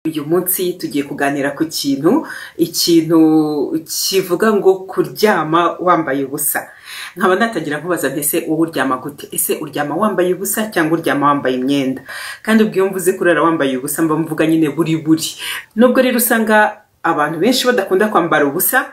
Uyu munsi tugiye kuganira ku ikintu kivuga ngo kuryama wambaye ubusa. Nkaba natagira nkubaza ntese wowe uryama gute? Ese uryama wambaye ubusa cyangwa uryama wambaye imyenda? Kandi ubwo iyo mvuze kurara wambaye ubusa mba mvuga nyine buri. Nubwo rero usanga abantu benshi badakunda kwambara ubusa,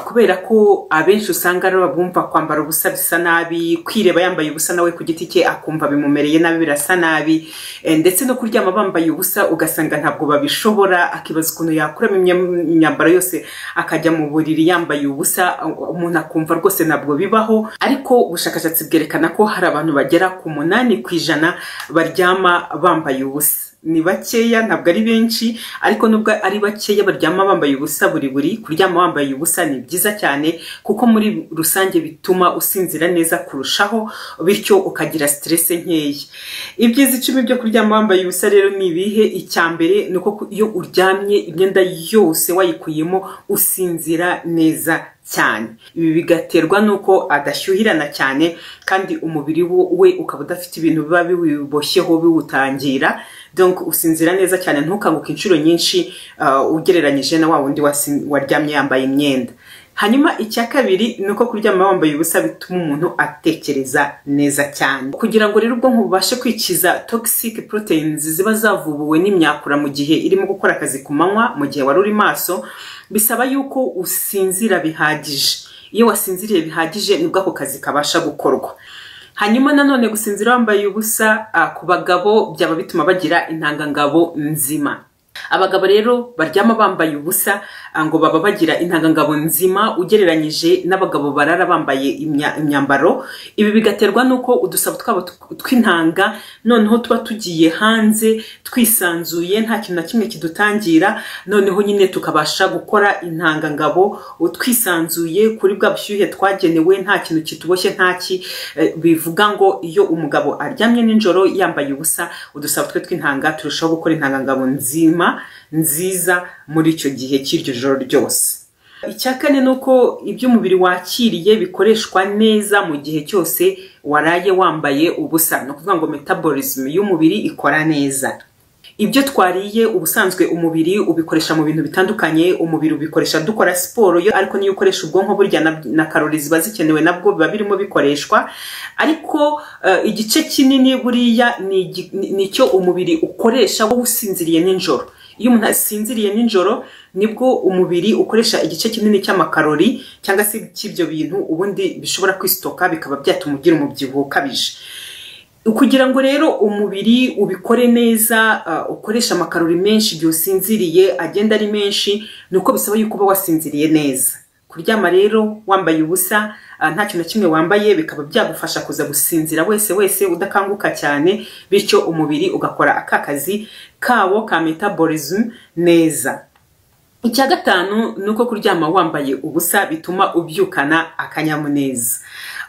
kubera ko abenshi usanga ari bumva kwambara ubusa bisa nabi, kwireba yambaye ubusa nawe ku giti cye akumva bimumereye nabi, birasa nabi, ndetse no kuryama bambaye ubusa ugasanga ntabwo babishobora, akibaza ukuntu yakuramo imyambaro yose akajya mu buriri yambaye ubusa, umuntu akumva rwose ntabwo bibaho. Ariko ubushakashatsi bwerekana ko hari abantu bagera ku 8% baryama bambaye ubusa. Ni bakeya, ntabwo ari benshi, ariko nubwo ari bakeya baryama bambaye ubusa buri. Kuryama wambaye ubusa ni byiza cyane kuko muri rusange bituma usinzira neza kurushaho, bityo ukagira stress nkeya. Ibyiza 10 byo kuryama wambaye ubusa rero ni ibihe? Icyambere nuko iyo uryamye imyenda yose wayikuyemo usinzira neza cyane. Ibi bigaterwa nuko adashyuhirana cyane kandi umubiri we ukaba udafite ibintu biba biwiboshyeho biwutangira, donc usinzira neza cyane, ntukanguke inshuro nyinshi ugereranyije na wa wundi waryamye yambaye imyenda. Hanyuma icya kabiri nuko kuryama wambaye ubusa bituma umuntu atekereza neza cyane, kugira ngo rero ubwonko bubashe kwikiza toxic proteins ziba zavubuwe n'imyakura mu gihe irimo gukora akazi ku manywa, mu gihe wari uri maso, bisaba yuko usinzira bihagije. Iyo wasinziriye bihagije nibwo ako kazi kabasha gukorwa. Hanyuma nanone gusinzira wambaye ubusa ku bagabo byaba bituma bagira intangangabo nzima. Abagabo rero baryama bambaye ubusa ngo baba bagira intangangabo nzima ugereranyije n'abagabo barara bambaye imyambaro. Ibi bigaterwa nuko udusabo twabo tw'intanga noneho tuba tugiye hanze twisanzuye, nta kintu na kimwe kidutangira, noneho nyine tukabasha gukora intangangabo twisanzuye kuri bwa bushyuhe twagenewe, nta kintu kituboshye ntaki. Bivuga ngo iyo umugabo aryamye ninjoro yambaye ubusa, udusabo twe tw'intanga turushaho gukora intangangabo nziza muri icyo gihe cy'iryo joro ryose. Icya kane nuko ibyo umubiri wakiriye bikoreshwa neza mu gihe cyose waraye wambaye ubusa. No kuvuga ngo metabolism y'umubiri ikora neza. Ibyo twariye ubusanzwe umubiri ubikoresha mu bintu bitandukanye. Umubiri ubikoresha dukora siporo, ariko niyo ukoresha ubwonko burya na calories ziba zikenewe nabwo biba birimo bikoreshwa. Ariko igice kinini buriya ni cyo umubiri ukoresha wo usinziriye ninjoro. Iyo umuntu asinziriye ninjoro nibwo umubiri ukoresha igice kinini cy'amakarori cyangwa se cy'ibyo bintu ubundi bishobora kwistoka bikaba byatuma ugira umubyibuho ukabije. Kugira ngo rero umubiri ubikore neza, ukoresha amakarori menshi igihe usinziriye, agenda ari menshi, nuko bisaba yuko uba wasinziriye neza. Kuryama rero wambaye ubusa nta kintu na kimwe wambaye bikaba byagufasha kuza gusinzira wese udakanguka cyane, bityo umubiri ugakora akakazi kawo ka metabolism neza. Icya gatanu nuko kuryama wambaye ubusa bituma ubyukana akanyamuneza.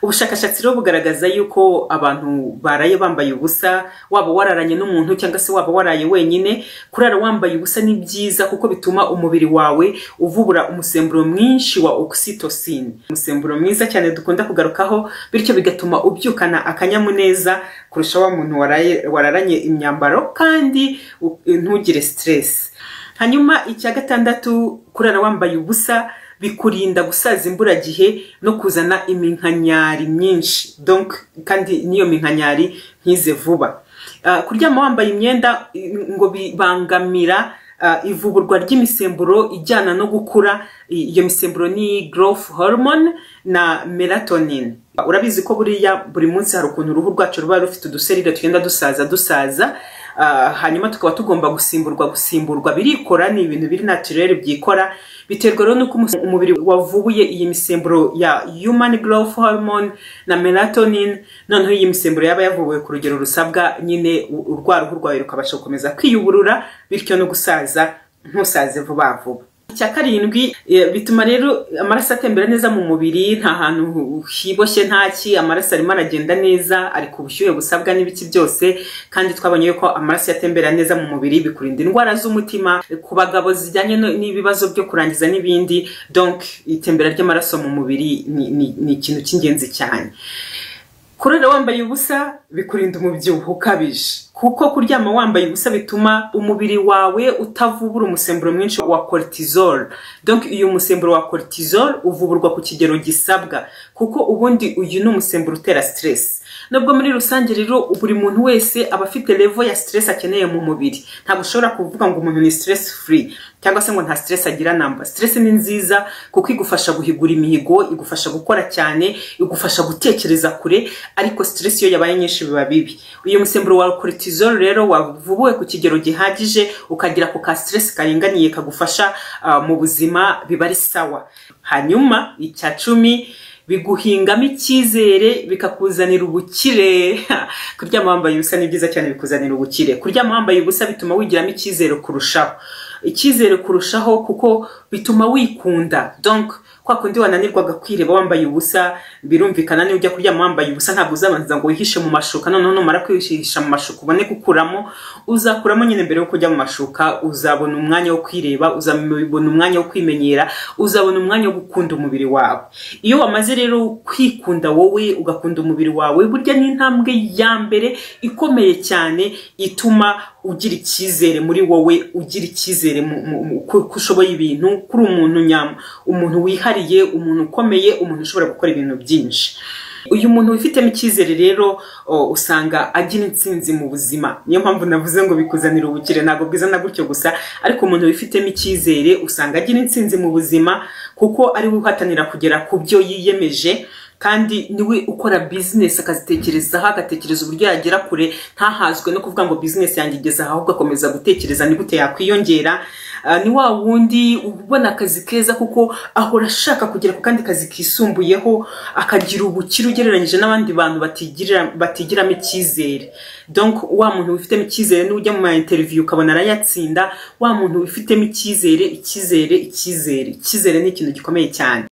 Ubushakashatsi rero bugaragaza yuko abantu baraye bambaye ubusa, waba wararanye n'umuntu cyangwa se waba waraye wenyine, kurara wambaye ubusa ni byiza kuko bituma umubiri wawe uvubura umusemburo mwinshi wa oxytocin, umusemburo mwiza cyane dukunda kugarukaho, bityo bigatuma ubyukana akanyamuneza kurusha wa muntu wararanye imyambaro kandi ntugire stress. Hanyuma icya gatandatu, kurara wambaye ubusa bikurinda gusaza imburagihe no kuzana iminkanyari myinshi, donc kandi niyo minkanyari ntize vuba. Kuryama wambaye imyenda ngo bibangamira ivuburwa ry'imisemburo ijyana no gukura. Iyo misemburo ni growth hormone na melatonin. Urabizi ko buri munsi hari ukuntu uruhu rwacu ruba rufite uduserire tugenda dusaza, hanyuma tukaba tugomba gusimburwa. Birikora, ni ibintu biri naturel byikora, biterwa rero nuko umubiri wavubuye iyi misemburo ya human growth hormone na melatonin, noneho iyi misemburo yaba yavubuwe ku rugero rusabwa, nyine urwa ruhu rwawe rukabasha gukomeza kwiyuburura, bityo no gusaza ntusaze vuba. Icya karindwi, bituma rero amaraso atembera neza mu mubiri, nta hantu hiboshye ntaki, amaraso arimo aragenda neza, ari ku bushyuhe busabwa n'ibiki byose, kandi twabonye ko amaraso yatembera neza mu mubiri bikurinda indwara z'umutima, ku bagabo zijyanye n'ibibazo byo kurangiza n'ibindi. Donc itembera ry'amaraso mu mubiri ni ikintu cy'ingenzi cyane. kurara wambaye ubusa bikurinda umubyibuho ukabije, kuko kuryama wambaye ubusa bituma umubiri wawe utavubura umusemburo mwinshi wa cortisol. Donc uyu musemburo wa cortisol uvuburwa ku kigero gisabwa, kuko ubundi uyu ni umusemburo utera stress. Nubwo muri rusange rero buri muntu wese aba afite level ya stress akeneye mu mubiri, ntabwo ushobora kuvuga ngo umuntu ni stress free cyangwa se ngo nta stress agira namba. Stress ni nziza kuko igufasha guhigura imihigo, igufasha gukora cyane, igufasha gutekereza kure, ariko stress iyo yabaye nyinshi biba bibi. Uyu musemburo wa cortisol rero wavubuwe ku kigero gihagije, ukagira ku ka stress karinganiye kagufasha mu buzima, biba ari sawa. Hanyuma icya 10 biguhingamo icyizere, bikakuzanira ubukire. Kuryama wambaye ubusa ni byiza cyane, bikuzanira ubukire. Kuryama wambaye ubusa bituma wigiramo icyizere kurushaho, icyizere kurushaho, kuko bituma wikunda. Donc kwa kundi wananirwaga kwireba wambaye ubusa, birumvikana ni ujya kuryama wambaye ubusa ntabwo uzabanza ngo wihishe mu mashuka, none numara kwihisha mu mashuka ubone gukuramo, uzakuramo nyine mbere yo kujya mu mashuka. Uzabona umwanya wo kwireba, uzabona umwanya wo kwimenyera, uzabona umwanya wo gukunda umubiri wawe. Iyo wamaze rero kwikunda wowe, ugakunda umubiri wawe, burya ni intambwe ya mbere ikomeye cyane ituma ugira icyizere muri wowe, ugira icyizere kushoboye ibintu, kuri umuntu wihariye, umuntu ukomeye, umuntu ushobora gukora ibintu byinshi. Uyu muntu wifitemo icyizere rero usanga agira intsinzi mu buzima. Niyo mpamvu navuze ngo bikuzanira ubukire, ntabwo bwizana gutyo gusa, ariko umuntu wifitemo icyizere usanga agira intsinzi mu buzima, kuko ari we uhatanira kugera ku byo yiyemeje, kandi niwe ukora business akazitekerezaho, agatekereza uburyo yagera kure, ntahazwe no kuvuga ngo business yanjye igeze aho, ugakomeza gutekereza ni gute yakwiyongera. Ni wa wundi ubona akazi keza kuko ahora ashaka kugera ku kandi kazi kisumbuyeho, akagira ubukire ugereranyije n'abandi bantu batigiramo icyizere. Donc wa muntu wifitemo icyizere n'ujya mu interview ukabona arayatsinda, wa muntu wifitemo icyizere ni ikintu gikomeye cyane.